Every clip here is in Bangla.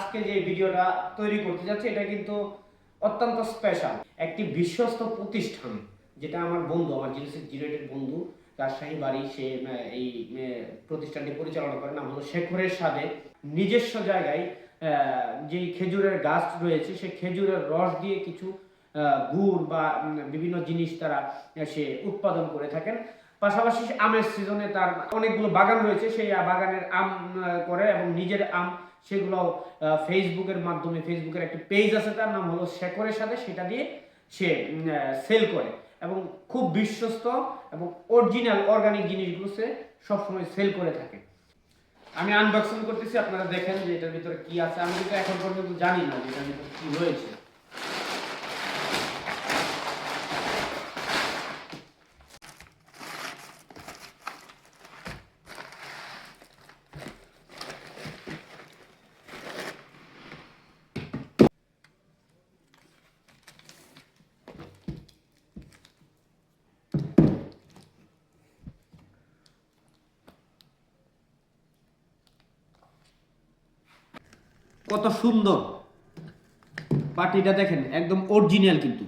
আজকে যে ভিডিওটা তৈরি করতে যাচ্ছি এটা কিন্তু অত্যন্ত স্পেশাল একটি বিশ্বস্ত প্রতিষ্ঠান, যেটা আমার বন্ধু, আমার জিরোটের বন্ধু, রাজশাহী বাড়ি, সে এই প্রতিষ্ঠানটি পরিচালনা করে। নাম হলো শেখরের সাথে নিজস্ব জায়গায় যেই খেজুরের গাছ রয়েছে সেই খেজুরের রস দিয়ে কিছু গুড় বা বিভিন্ন জিনিস তারা সে উৎপাদন করে থাকেন। পাশাপাশি আমের সিজনে তার অনেকগুলো বাগান রয়েছে, সেই বাগানের আম করে এবং নিজের আম সেগুলো ফেসবুকের মাধ্যমে, ফেসবুকের একটি পেজ আছে তার নাম হলো শেখরের সাথে, সেটা দিয়ে সে সেল করে এবং খুব বিশ্বস্ত এবং অরিজিনাল অর্গানিক জিনিসগুলো সে সবসময় সেল করে থাকে। আমি আনবক্সিং করতেছি, আপনারা দেখেন যে এটার ভিতরে কি আছে। আমি কিন্তু এখন পর্যন্ত জানি না যে এটার ভিতরে কি রয়েছে। কত সুন্দর পাটিটা দেখেন, একদম অরিজিনাল, কিন্তু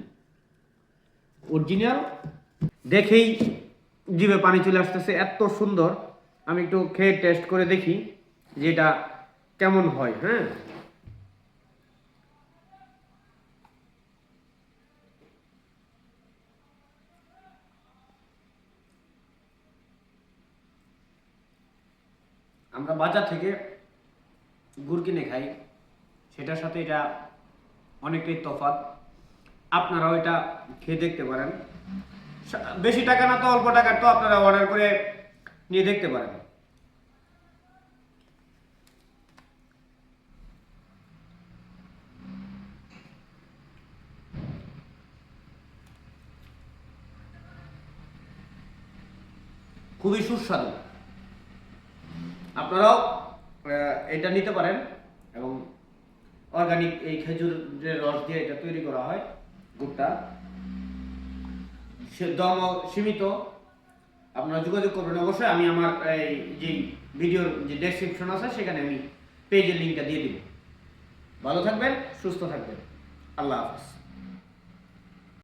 অরিজিনাল দেখেই জিভে পানি চলে আসতেছে, এত সুন্দর। আমি একটু খেয়ে টেস্ট করে দেখি যে এটা কেমন হয়। হ্যাঁ, আমরা বাজার থেকে গুড় কিনে খাই, সেটার সাথে এটা অনেকটাই তফাৎ। আপনারাও এটা খেয়ে দেখতে পারেন। বেশি টাকা না তো অল্প টাকার, তো আপনারা অর্ডার করে নিয়ে দেখতে পারেন। খুবই সুস্বাদু, আপনারাও এটা নিতে পারেন। এবং অর্গানিক এই খেজুরের রস দিয়ে এটা তৈরি করা হয় গুড়টা, দাম সীমিত। আপনারা যোগাযোগ করবেন অবশ্যই। আমি আমার এই যে ভিডিওর যে ডেসক্রিপশন আছে সেখানে আমি পেজের লিঙ্কটা দিয়ে দিব। ভালো থাকবেন, সুস্থ থাকবেন। আল্লাহ হাফেজ।